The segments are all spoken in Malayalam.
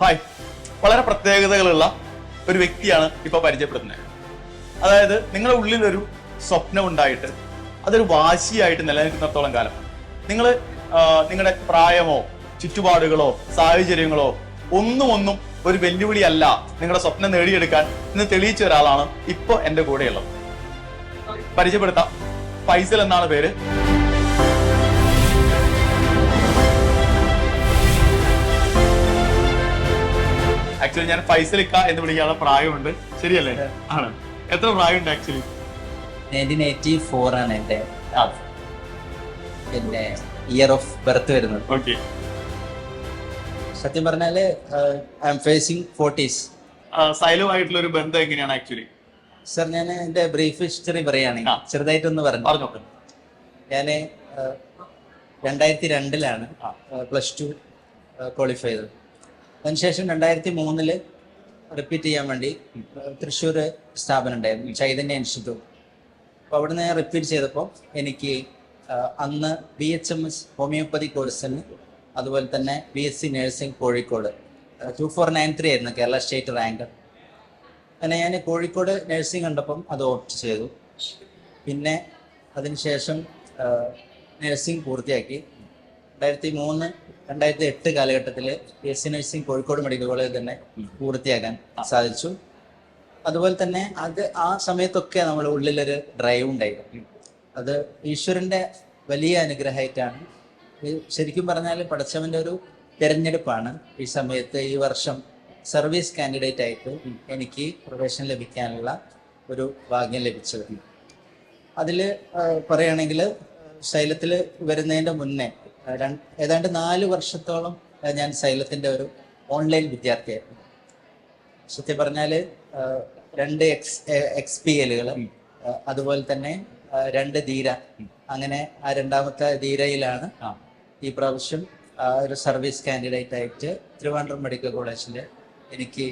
ഹായ്, വളരെ പ്രത്യേകതകളുള്ള ഒരു വ്യക്തിയാണ് ഇപ്പൊ പരിചയപ്പെടുത്തുന്നത്. അതായത് നിങ്ങളുടെ ഉള്ളിലൊരു സ്വപ്നം ഉണ്ടായിട്ട് അതൊരു വാശിയായിട്ട് നിലനിൽക്കുന്നിടത്തോളം കാലം നിങ്ങൾ നിങ്ങളുടെ പ്രായമോ ചുറ്റുപാടുകളോ സാഹചര്യങ്ങളോ ഒന്നും ഒരു വെല്ലുവിളിയല്ല നിങ്ങളുടെ സ്വപ്നം നേടിയെടുക്കാൻ ഇന്ന് തെളിയിച്ച ഒരാളാണ് ഇപ്പൊ എന്റെ കൂടെയുള്ളത്. പരിചയപ്പെടുത്താം, ഫൈസൽ എന്നാണ് പേര്. ആക്ച്വലി ഞാൻ ഫൈസലിക്ക എന്ന് വിളിക്കാനുള്ള പ്രായമുണ്ട്, ശരിയല്ലേ? ആണ്. എത്ര പ്രായമുണ്ട് ആക്ച്വലി? 1984 ആണ് എന്റെ പിന്നെ ഇയർ ഓഫ് ബർത്ത് വരുന്നത്. ഓക്കെ. സത്യം പറഞ്ഞാല് ഐ എം ഫേസിങ് 40s. സൈലുമായിട്ടുള്ള ഒരു ബന്ധം എങ്ങനെയാണ് ആക്ച്വലി? സർ, ഞാൻ എന്റെ ബ്രീഫ് ഹിസ്റ്ററി പറയുകയാണെങ്കിൽ ചെറുതായിട്ടൊന്ന് പറഞ്ഞു. ഞാന് 2002 +2 ക്വാളിഫൈ ചെയ്തത്. അതിനുശേഷം 2003 റിപ്പീറ്റ് ചെയ്യാൻ വേണ്ടി തൃശ്ശൂർ സ്ഥാപനം ഉണ്ടായിരുന്നു, ചൈതന്യ ഇൻസ്റ്റിറ്റ്യൂട്ട്. അപ്പോൾ അവിടെ നിന്ന് ഞാൻ റിപ്പീറ്റ് ചെയ്തപ്പോൾ എനിക്ക് അന്ന് BHMS ഹോമിയോപ്പതി കോഴ്സിന്, അതുപോലെ തന്നെ BSc നഴ്സിംഗ് കോഴിക്കോട് 2493 ആയിരുന്നു കേരള സ്റ്റേറ്റ് റാങ്ക്. അങ്ങനെ ഞാൻ കോഴിക്കോട് നഴ്സിംഗ് കണ്ടപ്പം അത് ഓപ്റ്റ് ചെയ്തു. പിന്നെ അതിനുശേഷം നഴ്സിംഗ് പൂർത്തിയാക്കി. 2008 കാലഘട്ടത്തിൽ BSc നഴ്സിംഗ് കോഴിക്കോട് മെഡിക്കൽ കോളേജിൽ തന്നെ പൂർത്തിയാക്കാൻ സാധിച്ചു. അതുപോലെ തന്നെ ആ സമയത്തൊക്കെ നമ്മുടെ ഉള്ളിലൊരു ഡ്രൈവ് ഉണ്ടായിരുന്നു. അത് ഈശ്വരന്റെ വലിയ അനുഗ്രഹമായിട്ടാണ്. ശരിക്കും പറഞ്ഞാൽ പടച്ചവന്റെ ഒരു തിരഞ്ഞെടുപ്പാണ്. ഈ സമയത്ത് ഈ വർഷം സർവീസ് കാൻഡിഡേറ്റ് ആയിട്ട് എനിക്ക് പ്രവേശനം ലഭിക്കാനുള്ള ഒരു ഭാഗ്യം ലഭിച്ചത്. അതിൽ പറയുകയാണെങ്കിൽ സൈലത്തിൽ വരുന്നതിൻ്റെ മുന്നേ ഏതാണ്ട് 4 വർഷത്തോളം ഞാൻ സൈലത്തിന്റെ ഒരു ഓൺലൈൻ വിദ്യാർത്ഥിയായിരുന്നു. സത്യം പറഞ്ഞാൽ 2 XPL അതുപോലെ തന്നെ 2 ധീര, അങ്ങനെ ആ രണ്ടാമത്തെ ധീരയിലാണ് ഈ പ്രാവശ്യം ഒരു സർവീസ് കാൻഡിഡേറ്റ് ആയിട്ട് ട്രിവാൻഡ്രം മെഡിക്കൽ കോളേജിൽ എനിക്ക്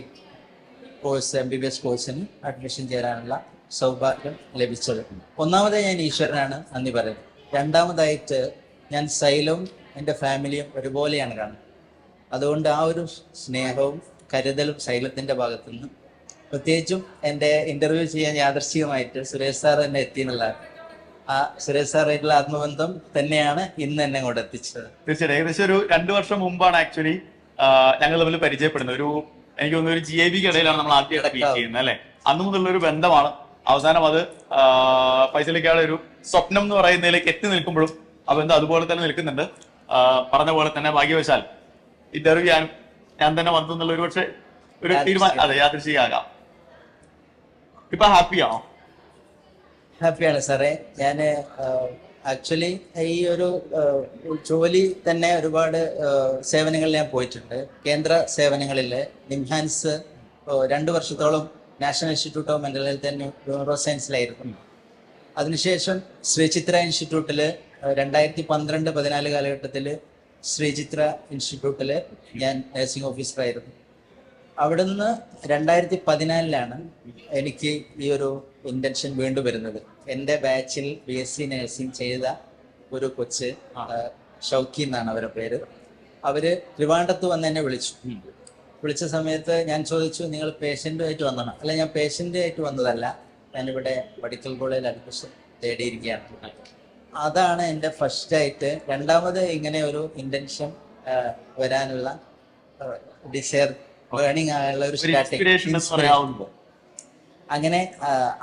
MBBS കോഴ്സിന് അഡ്മിഷൻ ചേരാനുള്ള സൗഭാഗ്യം ലഭിച്ചത്. ഒന്നാമതായി ഞാൻ ഈശ്വരനാണ് നന്ദി പറയുന്നത്. രണ്ടാമതായിട്ട് ഞാൻ സൈലവും എൻ്റെ ഫാമിലിയും ഒരുപോലെയാണ് കാണുന്നത്. അതുകൊണ്ട് ആ ഒരു സ്നേഹവും കരുതലും സൈലത്തിൻ്റെ ഭാഗത്തുനിന്ന്, പ്രത്യേകിച്ചും എൻ്റെ ഇന്റർവ്യൂ ചെയ്യാൻ യാദർശികമായിട്ട് സുരേഷ് സാർ തന്നെ എത്തിയെന്നുള്ളതാണ്. ആ സുരേഷ് സാറായിട്ടുള്ള ആത്മബന്ധം തന്നെയാണ് ഇന്ന് എന്നെ അങ്ങോട്ട് എത്തിച്ചത്. തീർച്ചയായും ഏകദേശം ഒരു 2 വർഷം മുമ്പാണ് ആക്ച്വലി ഞങ്ങൾ തമ്മിൽ പരിചയപ്പെടുന്നത്. എനിക്ക് തോന്നുന്നു ഒരു GIB ഇടയിലാണ് നമ്മൾ ആദ്യമായിട്ട് മീറ്റ് ചെയ്യുന്നത്, അല്ലെ? അന്നു മുതലുള്ള ഒരു ബന്ധമാണ്. അവസാനം അത് ഫൈസലിക്കയുടെ ഒരു സ്വപ്നം എന്ന് പറയുന്നതിലേക്ക് എത്തി നിൽക്കുമ്പോഴും ആ ബന്ധം അതുപോലെ തന്നെ നിൽക്കുന്നുണ്ട്. പറഞ്ഞ പോലെ തന്നെ ഭാഗ്യവശാൽ ഇന്റർവ്യൂ ചെയ്യാൻ ഞാൻ തന്നെ വന്നു എന്നുള്ള ഒരു പക്ഷേ ഒരു തീരുമാനം, അതെ, യാദൃശ്ചികമാകാം. ഇപ്പൊ ഹാപ്പിയാണോ? ഹാപ്പിയാണ് സാറേ. ഞാൻ ആക്ച്വലി ഈ ഒരു ജോലി തന്നെ ഒരുപാട് സേവനങ്ങളിൽ ഞാൻ പോയിട്ടുണ്ട്. കേന്ദ്ര സേവനങ്ങളിൽ നിംഹാൻസ് 2 വർഷത്തോളം national institute of mental health and neuro സയൻസിലായിരുന്നു. അതിനുശേഷം ശ്രീചിത്ര ഇൻസ്റ്റിറ്റ്യൂട്ടിൽ 2012-14 കാലഘട്ടത്തിൽ ശ്രീചിത്ര ഇൻസ്റ്റിറ്റ്യൂട്ടിൽ ഞാൻ നഴ്സിംഗ് ഓഫീസറായിരുന്നു. അവിടെ നിന്ന് 2014 എനിക്ക് ഈ ഒരു ഇന്റൻഷൻ വീണ്ടും വരുന്നത്. എൻ്റെ ബാച്ചിൽ BSc നഴ്സിംഗ് ചെയ്ത ഒരു കൊച്ച്, ഷൗക്കി എന്നാണ് അവരുടെ പേര്. അവര് ട്രിവാൻഡ്രത്ത് വന്ന് എന്നെ വിളിച്ച സമയത്ത് ഞാൻ ചോദിച്ചു, നിങ്ങൾ പേഷ്യൻ്റുമായിട്ട് വന്നതാണ്? അല്ല, ഞാൻ പേഷ്യൻ്റായിട്ട് വന്നതല്ല, ഞാനിവിടെ മെഡിക്കൽ കോളേജിൽ അഡ്മിഷൻ തേടിയിരിക്കുകയാണ്. അതാണ് എൻ്റെ ഫസ്റ്റായിട്ട്. രണ്ടാമത് ഇങ്ങനെ ഒരു ഇന്റൻഷൻ വരാനുള്ള ഡിസയർ, ബേണിംഗ് ആയുള്ള ഒരു സ്റ്റാർട്ടിങ്. അങ്ങനെ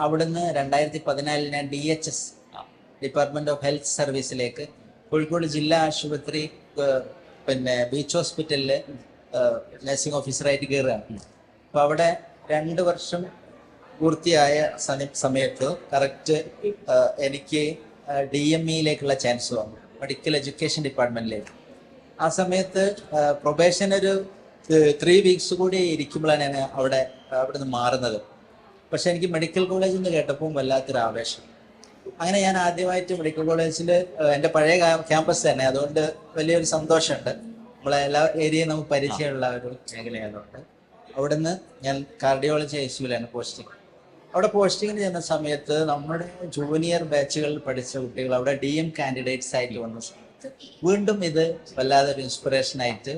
അവിടുന്ന് 2014 ഞാൻ DHS ഡിപ്പാർട്ട്മെന്റ് ഓഫ് ഹെൽത്ത് സർവീസിലേക്ക് കോഴിക്കോട് ജില്ലാ ആശുപത്രി പിന്നെ ബീച്ച് ഹോസ്പിറ്റലില് നഴ്സിംഗ് ഓഫീസറായിട്ട് കയറുകയാണ്. അപ്പൊ അവിടെ 2 വർഷം പൂർത്തിയായ സമയത്ത് കറക്റ്റ് എനിക്ക് DMEയിലേക്കുള്ള ചാൻസ് വന്നു, മെഡിക്കൽ എഡ്യൂക്കേഷൻ ഡിപ്പാർട്ട്മെന്റിലേക്ക്. ആ സമയത്ത് പ്രൊബേഷൻ ഒരു 3 വീക്സ് കൂടി ഇരിക്കുമ്പോഴാണ് ഞാൻ അവിടുന്ന് മാറുന്നത്. പക്ഷെ എനിക്ക് മെഡിക്കൽ കോളേജിൽ നിന്ന് കേട്ടപ്പോൾ വല്ലാത്തൊരു ആവേശം. അങ്ങനെ ഞാൻ ആദ്യമായിട്ട് മെഡിക്കൽ കോളേജിൽ, എൻ്റെ പഴയ ക്യാമ്പസ് തന്നെ, അതുകൊണ്ട് വലിയൊരു സന്തോഷമുണ്ട്. നമ്മളെ എല്ലാ ഏരിയയും നമുക്ക് പരിചയമുള്ള ഒരു മേഖലയായതുകൊണ്ട് അവിടുന്ന് ഞാൻ കാർഡിയോളജി ICUവിലാണ് പോസ്റ്റിംഗ്. അവിടെ പോസ്റ്റിങ്ങിന് ചെന്ന സമയത്ത് നമ്മുടെ ജൂനിയർ ബാച്ചുകളിൽ പഠിച്ച കുട്ടികൾ അവിടെ DM കാൻഡിഡേറ്റ്സ് ആയിട്ട് വന്ന സമയത്ത് വീണ്ടും ഇത് വല്ലാതൊരു ഇൻസ്പിറേഷൻ ആയിട്ട്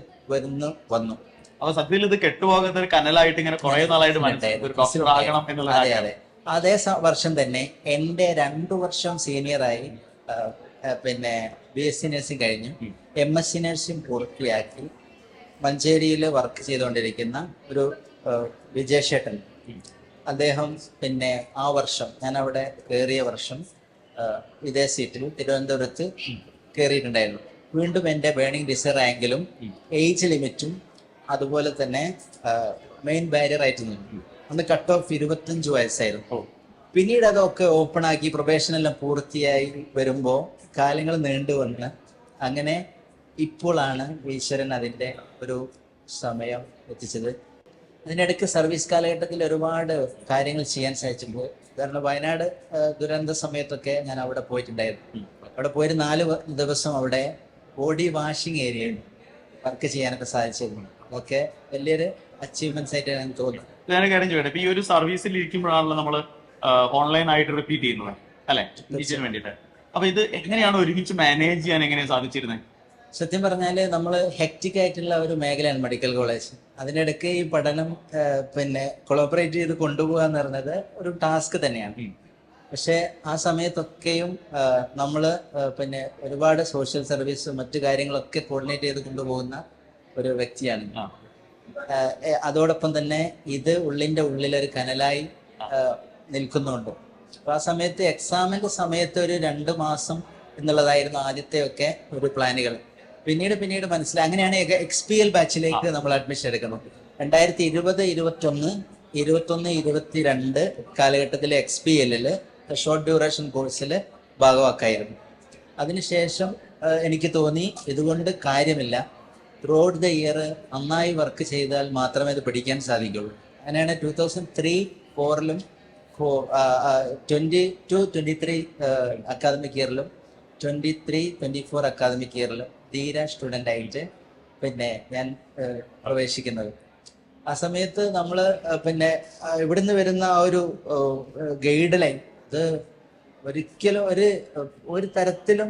വന്നു. അപ്പൊ സത്യത്തിൽ ഇത് കെട്ടുപോകാത്ത ഒരു കനലായിട്ട് ഇങ്ങനെ കുറെ നാളായിട്ട് മനസ്സിലായി ഒരു ഡോക്ടർ ആകണം എന്നുള്ള അതെ അതെ. അതേ വർഷം തന്നെ എൻ്റെ 2 വർഷം സീനിയറായി പിന്നെ BSc നഴ്സിംഗ് കഴിഞ്ഞു MSc നഴ്സിംഗ് പൂർത്തിയാക്കി മഞ്ചേരിയിൽ വർക്ക് ചെയ്തുകൊണ്ടിരിക്കുന്ന ഒരു വിജയശേട്ടൻ, അദ്ദേഹം പിന്നെ ആ വർഷം ഞാൻ അവിടെ കയറിയ വർഷം ഇതേ സീറ്റിൽ തിരുവനന്തപുരത്ത് കയറിയിട്ടുണ്ടായിരുന്നു. വീണ്ടും എൻ്റെ ബേണിംഗ് ഡിസയർ റാങ്കിലും ഏജ് ലിമിറ്റും അതുപോലെ തന്നെ മെയിൻ ബാരിയർ ആയിട്ട് നിന്നു. അന്ന് കട്ട് ഓഫ് 25 വയസ്സായിരുന്നു. പിന്നീട് അതൊക്കെ ഓപ്പൺ ആക്കി പ്രൊബേഷനെല്ലാം പൂർത്തിയായി വരുമ്പോൾ കാലങ്ങൾ നീണ്ടു വന്ന് അങ്ങനെ ഇപ്പോഴാണ് ഈശ്വരൻ അതിൻ്റെ ഒരു സമയം എത്തിച്ചത്. അതിനിടയ്ക്ക് സർവീസ് കാലഘട്ടത്തിൽ ഒരുപാട് കാര്യങ്ങൾ ചെയ്യാൻ സാധിച്ചിട്ടുണ്ട്. കാരണം വയനാട് ദുരന്ത സമയത്തൊക്കെ ഞാൻ അവിടെ പോയിട്ടുണ്ടായിരുന്നു. അവിടെ പോയൊരു 4 ദിവസം അവിടെ ബോഡി വാഷിംഗ് ഏരിയയിൽ വർക്ക് ചെയ്യാനൊക്കെ സാധിച്ചിരുന്നു. അതൊക്കെ വലിയൊരു അച്ചീവ്മെന്റ്സ് ആയിട്ട് എനിക്ക് തോന്നുന്നു. ഞാൻ കാര്യം ചോദിക്കട്ടെ, ഈ ഒരു സർവീസിൽ ഇരിക്കുമ്പോഴാണല്ലോ നമ്മൾ ഓൺലൈൻ ആയിട്ട് റിപ്പീറ്റ് ചെയ്യുന്നത് അല്ലെ, ടീച്ചറിന് വേണ്ടിയിട്ട്. അപ്പൊ ഇത് എങ്ങനെയാണ് ഒരുമിച്ച് മാനേജ് ചെയ്യാൻ എങ്ങനെയാണ് സാധിച്ചിരുന്നത്? സത്യം പറഞ്ഞാല് നമ്മൾ ഹെക്റ്റിക് ആയിട്ടുള്ള ഒരു മേഖലയാണ് മെഡിക്കൽ കോളേജ്. അതിനിടയ്ക്ക് ഈ പഠനം പിന്നെ കൊളാബറേറ്റ് ചെയ്ത് കൊണ്ടുപോകുക എന്ന് പറയുന്നത് ഒരു ടാസ്ക് തന്നെയാണ്. പക്ഷെ ആ സമയത്തൊക്കെയും നമ്മൾ പിന്നെ ഒരുപാട് സോഷ്യൽ സർവീസ് മറ്റു കാര്യങ്ങളൊക്കെ കോർഡിനേറ്റ് ചെയ്ത് കൊണ്ടുപോകുന്ന ഒരു വ്യക്തിയാണ്. അതോടൊപ്പം തന്നെ ഇത് ഉള്ളിൻ്റെ ഉള്ളിലൊരു കനലായി നിൽക്കുന്നുണ്ട്. അപ്പൊ ആ സമയത്ത് എക്സാമിന്റെ സമയത്ത് ഒരു 2 മാസം എന്നുള്ളതായിരുന്നു ആദ്യത്തെ ഒക്കെ ഒരു പ്ലാനുകൾ. പിന്നീട് മനസ്സിലായി. അങ്ങനെയാണ് XPL ബാച്ചിലേക്ക് നമ്മൾ അഡ്മിഷൻ എടുക്കുന്നത്. 2020, 21, 22 കാലഘട്ടത്തിലെ XPL ഷോർട്ട് ഡ്യൂറേഷൻ കോഴ്സിൽ ഭാഗമാക്കായിരുന്നു. അതിനുശേഷം എനിക്ക് തോന്നി ഇതുകൊണ്ട് കാര്യമില്ല, ത്രൂ ഔട്ട് ദ ഇയർ നന്നായി വർക്ക് ചെയ്താൽ മാത്രമേ ഇത് പഠിക്കാൻ സാധിക്കുള്ളൂ. അങ്ങനെയാണ് 2003-04 22-23 അക്കാദമിക് ഇയറിലും 23-24 അക്കാദമിക് ഇയറിലും ധീര സ്റ്റുഡൻ്റ് ആയിട്ട് പിന്നെ ഞാൻ പ്രവേശിക്കുന്നത്. ആ സമയത്ത് നമ്മൾ പിന്നെ ഇവിടുന്ന് വരുന്ന ആ ഒരു ഗൈഡ് ലൈൻ ഇത് ഒരിക്കലും ഒരു തരത്തിലും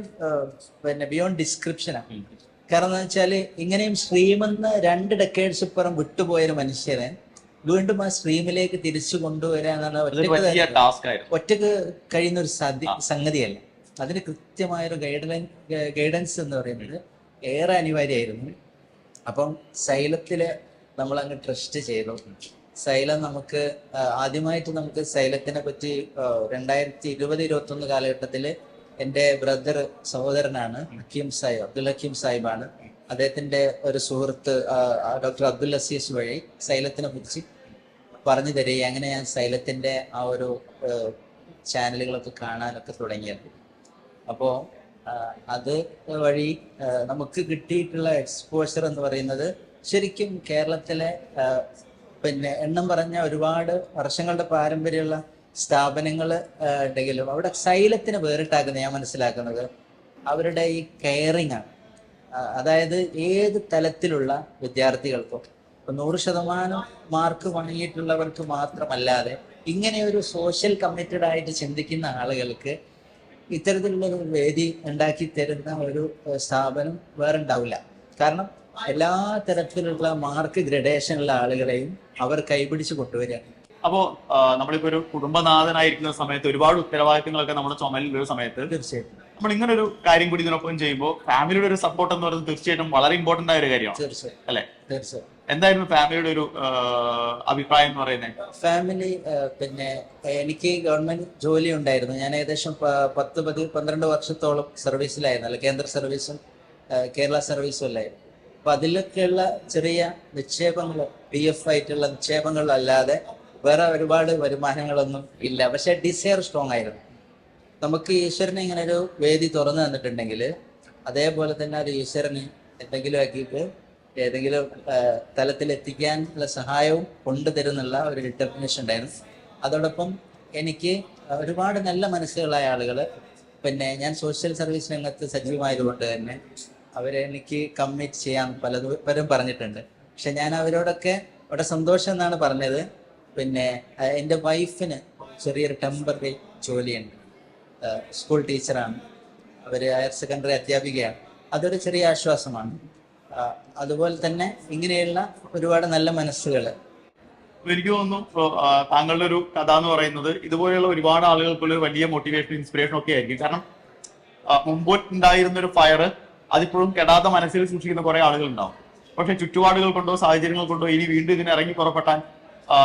പിന്നെ ബിയോണ്ട് ഡിസ്ക്രിപ്ഷനാണ്. കാരണം എന്താ വെച്ചാൽ ഇങ്ങനെയും സ്ട്രീമെന്ന് 2 ഡെക്കേഡ്സ് ഇപ്പുറം വിട്ടുപോയൊരു മനുഷ്യനെ വീണ്ടും ആ സ്ട്രീമിലേക്ക് തിരിച്ചു കൊണ്ടുവരിക എന്നുള്ള ഒറ്റക്ക് കഴിയുന്ന ഒരു സംഗതിയല്ല. അതിന് കൃത്യമായൊരു ഗൈഡൻസ് എന്ന് പറയുന്നത് ഏറെ അനിവാര്യമായിരുന്നു. അപ്പം സൈലത്തില് നമ്മൾ അങ്ങ് ട്രസ്റ്റ് ചെയ്തു. സൈലം നമുക്ക് ആദ്യമായിട്ട് നമുക്ക് സൈലത്തിനെ പറ്റി 2020-21 കാലഘട്ടത്തിൽ എൻ്റെ സഹോദരനാണ് അബ്ദുൽ ഹക്കീം സാഹിബാണ്. അദ്ദേഹത്തിന്റെ ഒരു സുഹൃത്ത് ഡോക്ടർ അബ്ദുൽ അസീസ് വഴി സൈലത്തിനെ കുറിച്ച് പറഞ്ഞു തരികയും അങ്ങനെ ഞാൻ സൈലത്തിന്റെ ആ ഒരു ചാനലുകളൊക്കെ കാണാനൊക്കെ തുടങ്ങിയത്. അപ്പോൾ അത് വഴി നമുക്ക് കിട്ടിയിട്ടുള്ള എക്സ്പോഷർ എന്ന് പറയുന്നത് ശരിക്കും കേരളത്തിലെ പിന്നെ എണ്ണം പറഞ്ഞ ഒരുപാട് വർഷങ്ങളുടെ പാരമ്പര്യമുള്ള സ്ഥാപനങ്ങൾ ഉണ്ടെങ്കിലും അവിടെ സൈലത്തിന് വേറിട്ടാക്കുന്നത് ഞാൻ മനസ്സിലാക്കുന്നത് അവരുടെ ഈ കെയറിങ് ആണ്. അതായത് ഏത് തലത്തിലുള്ള വിദ്യാർത്ഥികൾക്കും 100% മാർക്ക് വാങ്ങിയിട്ടുള്ളവർക്ക് മാത്രമല്ലാതെ ഇങ്ങനെ ഒരു സോഷ്യൽ കമ്മിറ്റഡ് ആയിട്ട് ചിന്തിക്കുന്ന ആളുകൾക്ക് ഇത്തരത്തിലുള്ളൊരു വേദി ഉണ്ടാക്കി തരുന്ന ഒരു സ്ഥാപനം വേറെ ഉണ്ടാവില്ല. കാരണം എല്ലാ തരത്തിലുള്ള മാർക്ക് ഗ്രഡേഷനുള്ള ആളുകളെയും അവർ കൈപിടിച്ച് കൊണ്ടുവരികയാണ്. അപ്പോ നമ്മളിപ്പോ ഒരു കുടുംബനാഥനായിരിക്കുന്ന സമയത്ത് ഒരുപാട് ഉത്തരവാദിത്തങ്ങളൊക്കെ നമ്മുടെ ചുമലിലുള്ള സമയത്ത് തീർച്ചയായിട്ടും നമ്മൾ ഇങ്ങനെ ഒരു കാര്യം കൂടി ഇതിനൊപ്പം ചെയ്യുമ്പോൾ ഫാമിലിയുടെ ഒരു സപ്പോർട്ട് എന്ന് പറയുന്നത് തീർച്ചയായിട്ടും വളരെ ഇമ്പോർട്ടന്റ് ആയ ഒരു കാര്യമാണ് അല്ലെ? എന്തായിരുന്നു ഫാമിലിയുടെ ഒരു അഭിപ്രായം എന്ന് പറയുന്നത്? ഫാമിലി പിന്നെ എനിക്ക് ഗവൺമെന്റ് ജോലി ഉണ്ടായിരുന്നു. ഞാൻ ഏകദേശം 10-12 വർഷത്തോളം സർവീസിലായിരുന്നു, അല്ല കേന്ദ്ര സർവീസും കേരള സർവീസും അല്ലായിരുന്നു. അപ്പൊ അതിലൊക്കെയുള്ള ചെറിയ നിക്ഷേപങ്ങൾ PF ആയിട്ടുള്ള നിക്ഷേപങ്ങളല്ലാതെ വേറെ ഒരുപാട് വരുമാനങ്ങളൊന്നും ഇല്ല. പക്ഷെ ഡിസയർ സ്ട്രോങ് ആയിരുന്നു. നമുക്ക് ഈശ്വരനെ ഇങ്ങനെ ഒരു വേദി തുറന്നു തന്നിട്ടുണ്ടെങ്കിൽ അതേപോലെ തന്നെ അത് ഈശ്വരന് എന്തെങ്കിലും ആക്കിയിട്ട് ഏതെങ്കിലും തലത്തിലെത്തിക്കാനുള്ള സഹായവും കൊണ്ടുതരുന്നുള്ള ഒരു ഡിറ്റർമിനേഷൻ ഉണ്ടായിരുന്നു. അതോടൊപ്പം എനിക്ക് ഒരുപാട് നല്ല മനസ്സുകളായ ആളുകൾ, പിന്നെ ഞാൻ സോഷ്യൽ സർവീസ് രംഗത്ത് സജീവമായതുകൊണ്ട് തന്നെ അവരെനിക്ക് കമ്മിറ്റ് ചെയ്യാൻ പലരും പറഞ്ഞിട്ടുണ്ട്. പക്ഷെ ഞാൻ അവരോടൊക്കെ അവിടെ സന്തോഷം എന്നാണ് പറഞ്ഞത്. പിന്നെ എൻ്റെ വൈഫിന് ചെറിയൊരു ടെമ്പററി ജോലിയുണ്ട്, സ്കൂൾ ടീച്ചറാണ്, അവർ ഹയർ സെക്കൻഡറി അധ്യാപികയാണ്. അതൊരു ചെറിയ ആശ്വാസമാണ്. അതുപോലെ തന്നെ ഇങ്ങനെയുള്ള ഒരുപാട് നല്ല മനസ്സുകൾ. അപ്പൊ എനിക്ക് തോന്നുന്നു താങ്കളുടെ ഒരു കഥ എന്ന് പറയുന്നത് ഇതുപോലെയുള്ള ഒരുപാട് ആളുകൾക്കുള്ള ഒരു വലിയ മോട്ടിവേഷൻ ഇൻസ്പിറേഷൻ ഒക്കെ ആയിരിക്കും. കാരണം മുമ്പ് ഉണ്ടായിരുന്ന ഒരു ഫയർ അതിപ്പോഴും കെടാത്ത മനസ്സിൽ സൂക്ഷിക്കുന്ന കുറെ ആളുകൾ ഉണ്ടാവും. പക്ഷെ ചുറ്റുപാടുകൾ കൊണ്ടോ സാഹചര്യങ്ങൾ കൊണ്ടോ ഇനി വീണ്ടും ഇതിനെ ഇറങ്ങി പുറപ്പെട്ടാൻ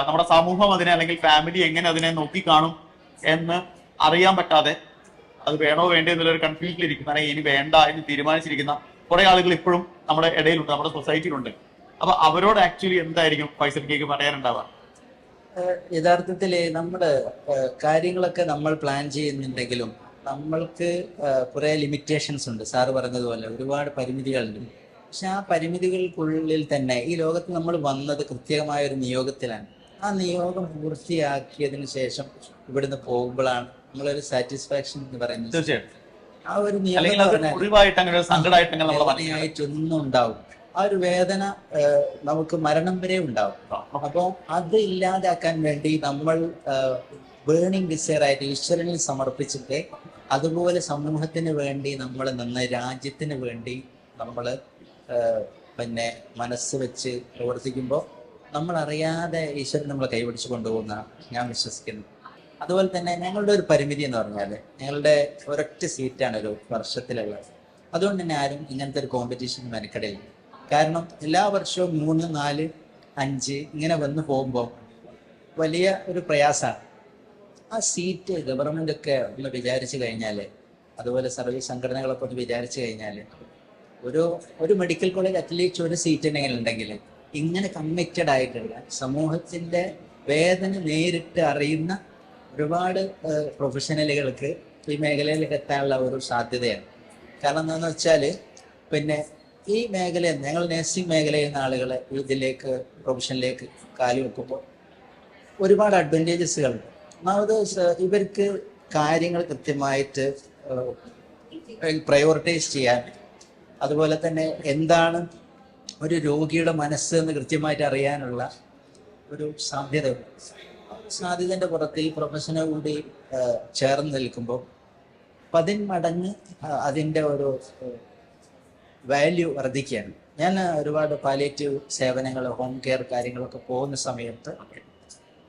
നമ്മുടെ സമൂഹം അതിനെ അല്ലെങ്കിൽ ഫാമിലി എങ്ങനെ അതിനെ നോക്കിക്കാണും എന്ന് അറിയാൻ പറ്റാതെ അത് വേണോ വേണ്ടോ എന്നുള്ളൊരു കൺഫ്യൂഷനിലിരിക്കുന്ന, അല്ലെങ്കിൽ ഇനി വേണ്ട എന്ന് തീരുമാനിച്ചിരിക്കുന്ന കുറെ ആളുകൾ ഇപ്പോഴും നമ്മുടെ ഇടയിലുണ്ട്, നമ്മുടെ സൊസൈറ്റിയിലുണ്ട്. അപ്പൊ അവരോട് ആക്ച്വലി എന്തായിരിക്കും ഫൈസൽ കേക്ക് പറയാനുണ്ടാവുക? യഥാർത്ഥത്തിൽ നമ്മുടെ കാര്യങ്ങളൊക്കെ നമ്മൾ പ്ലാൻ ചെയ്യുന്നുണ്ടെങ്കിലും നമ്മൾക്ക് കുറെ ലിമിറ്റേഷൻസ് ഉണ്ട്. സാറ് പറഞ്ഞതുപോലെ ഒരുപാട് പരിമിതികളുണ്ട്. പക്ഷെ ആ പരിമിതികൾക്കുള്ളിൽ തന്നെ ഈ ലോകത്ത് നമ്മൾ വന്നത് കൃത്യമായ ഒരു നിയോഗത്തിലാണ്. ആ നിയോഗം പൂർത്തിയാക്കിയതിനു ശേഷം ഇവിടുന്ന് പോകുമ്പോഴാണ് നമ്മളൊരു സാറ്റിസ്ഫാക്ഷൻ എന്ന് പറയുന്നത്. തീർച്ചയായിട്ടും ആ ഒരു നിയോഗം വേദനയായിട്ടൊന്നും ഉണ്ടാവും. ആ ഒരു വേദന നമുക്ക് മരണം വരെ ഉണ്ടാവും. അപ്പോൾ അത് ഇല്ലാതാക്കാൻ വേണ്ടി നമ്മൾ ബേണിംഗ് ഡിസയർ ആയിട്ട് ഈശ്വരനിൽ സമർപ്പിച്ചിട്ട് അതുപോലെ സമൂഹത്തിന് വേണ്ടി നമ്മൾ നിന്ന് രാജ്യത്തിന് വേണ്ടി നമ്മൾ പിന്നെ മനസ്സ് വെച്ച് പ്രവർത്തിക്കുമ്പോൾ നമ്മൾ അറിയാതെ ഈശ്വരൻ നമ്മളെ കൈപിടിച്ച് കൊണ്ടുപോകുന്ന ഞാൻ വിശ്വസിക്കുന്നു. അതുപോലെ തന്നെ ഞങ്ങളുടെ ഒരു പരിമിതി എന്ന് പറഞ്ഞാൽ ഞങ്ങളുടെ ഒരൊറ്റ സീറ്റാണ് ഒരു വർഷത്തിലുള്ളത്. അതുകൊണ്ട് തന്നെ ആരും ഇങ്ങനത്തെ ഒരു കോമ്പറ്റീഷൻ മെനക്കെടയില്ല. കാരണം എല്ലാ വർഷവും 3, 4, 5 ഇങ്ങനെ വന്നു പോകുമ്പോൾ വലിയ ഒരു പ്രയാസമാണ്. ആ സീറ്റ് ഗവൺമെന്റ് ഒക്കെ ഒന്ന് വിചാരിച്ചു കഴിഞ്ഞാൽ, അതുപോലെ സർവീസ് സംഘടനകളൊക്കെ ഒന്ന് വിചാരിച്ചു കഴിഞ്ഞാൽ ഒരു മെഡിക്കൽ കോളേജ് അറ്റ്ലീസ്റ്റ് ഒരു സീറ്റ് ഉണ്ടെങ്കിൽ ഇങ്ങനെ കമ്മിറ്റഡ് ആയിട്ടുള്ള സമൂഹത്തിന്റെ വേദന നേരിട്ട് അറിയുന്ന ഒരുപാട് പ്രൊഫഷണലുകൾക്ക് ഈ മേഖലയിലേക്ക് എത്താനുള്ള ഒരു സാധ്യതയാണ്. കാരണം എന്താണെന്ന് വെച്ചാൽ പിന്നെ ഈ മേഖലയിൽ ഞങ്ങൾ നഴ്സിംഗ് മേഖലയിൽ നിന്ന് ആളുകളെ ഇതിലേക്ക് പ്രൊഫഷനിലേക്ക് കാലി വെക്കുമ്പോൾ ഒരുപാട് അഡ്വാൻറ്റേജസുകളുണ്ട്. ഒന്നാമത് ഇവർക്ക് കാര്യങ്ങൾ കൃത്യമായിട്ട് പ്രയോറിറ്റൈസ് ചെയ്യാൻ, അതുപോലെ തന്നെ എന്താണ് ഒരു രോഗിയുടെ മനസ്സ് എന്ന് കൃത്യമായിട്ട് അറിയാനുള്ള ഒരു സാധ്യത. സാധ്യതയുടെ പുറത്ത് ഈ പ്രൊഫഷനെ കൂടി ചേർന്ന് നിൽക്കുമ്പോൾ 10 മടങ്ങ് അതിൻ്റെ ഒരു വാല്യൂ വർദ്ധിക്കുകയാണ്. ഞാൻ ഒരുപാട് പാലിയേറ്റീവ് സേവനങ്ങൾ, ഹോം കെയർ കാര്യങ്ങളൊക്കെ പോകുന്ന സമയത്ത്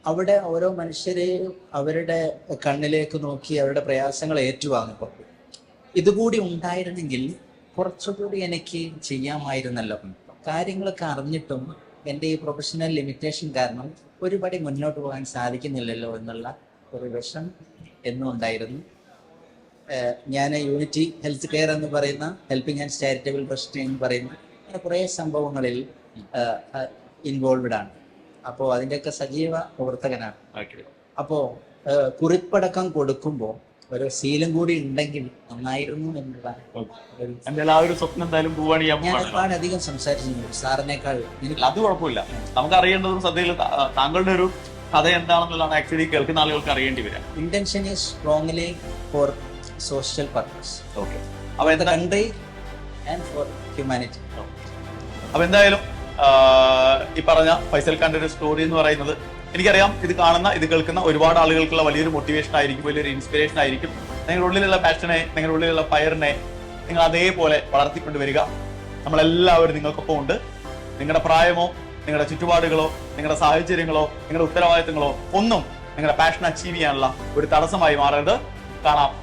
അവിടെ ഓരോ മനുഷ്യരെയും അവരുടെ കണ്ണിലേക്ക് നോക്കി അവരുടെ പ്രയാസങ്ങൾ ഏറ്റുവാങ്ങുമ്പോൾ ഇതുകൂടി ഉണ്ടായിരുന്നെങ്കിൽ കുറച്ചുകൂടി എനിക്ക് ചെയ്യാമായിരുന്നല്ലോ. കാര്യങ്ങളൊക്കെ അറിഞ്ഞിട്ടും എൻ്റെ ഈ പ്രൊഫഷണൽ ലിമിറ്റേഷൻ കാരണം ഒരുപടി മുന്നോട്ട് പോകാൻ സാധിക്കുന്നില്ലല്ലോ എന്നുള്ള ഒരു വിഷം എന്നും ഉണ്ടായിരുന്നു. ഞാൻ യൂണിറ്റി ഹെൽത്ത് കെയർ എന്ന് പറയുന്ന ഹെൽപ്പിംഗ് ആൻഡ് ചാരിറ്റബിൾ ട്രസ്റ്റ് എന്ന് പറയുന്ന കുറേ സംഭവങ്ങളിൽ ഇൻവോൾവ്ഡ് ആണ്. അപ്പോൾ അതിൻ്റെയൊക്കെ സജീവ പ്രവർത്തകനാണ്. അപ്പോൾ കുറിപ്പടക്കം കൊടുക്കുമ്പോൾ ഒരു ശീലം കൂടി ഉണ്ടെങ്കിൽ നന്നായിരുന്നു എന്നുള്ള ആ ഒരു സ്വപ്നം എന്തായാലും പോവാണ്. ഞാൻ ഒരുപാട് അധികം സംസാരിച്ചിട്ടുണ്ട് സാറിനേക്കാൾ. അത് കുഴപ്പമില്ല. നമുക്ക് അറിയേണ്ടതും ശ്രദ്ധയിൽ താങ്കളുടെ ഒരു കഥ എന്താണെന്നുള്ളതാണ് ആക്ച്വലി കേൾക്കുന്ന ആളുകൾക്ക് അറിയേണ്ടി വരിക. Intention is strongly for social purpose. Okay. അപ്പൊ എന്താ കൺട്രി ആൻഡ് ഫോർ ഹ്യൂമാനിറ്റി. അപ്പൊ എന്തായാലും ഈ പറഞ്ഞ ഫൈസൽ ഖാന്റെ ഒരു സ്റ്റോറി എന്ന് പറയുന്നത് എനിക്കറിയാം ഇത് കാണുന്ന ഇത് കേൾക്കുന്ന ഒരുപാട് ആളുകൾക്കുള്ള വലിയൊരു മോട്ടിവേഷൻ ആയിരിക്കും, വലിയൊരു ഇൻസ്പിറേഷൻ ആയിരിക്കും. നിങ്ങളുടെ ഉള്ളിലുള്ള പാഷനെ, നിങ്ങളുടെ ഉള്ളിലുള്ള ഫയറിനെ നിങ്ങൾ അതേപോലെ വളർത്തിക്കൊണ്ടുവരിക. നമ്മളെല്ലാവരും നിങ്ങൾക്കൊപ്പം ഉണ്ട്. നിങ്ങളുടെ പ്രായമോ നിങ്ങളുടെ ചുറ്റുപാടുകളോ നിങ്ങളുടെ സാഹചര്യങ്ങളോ നിങ്ങളുടെ ഉത്തരവാദിത്തങ്ങളോ ഒന്നും നിങ്ങളുടെ പാഷൻ അച്ചീവ് ചെയ്യാനുള്ള ഒരു തടസ്സമായി മാറരുത്. കാണാം.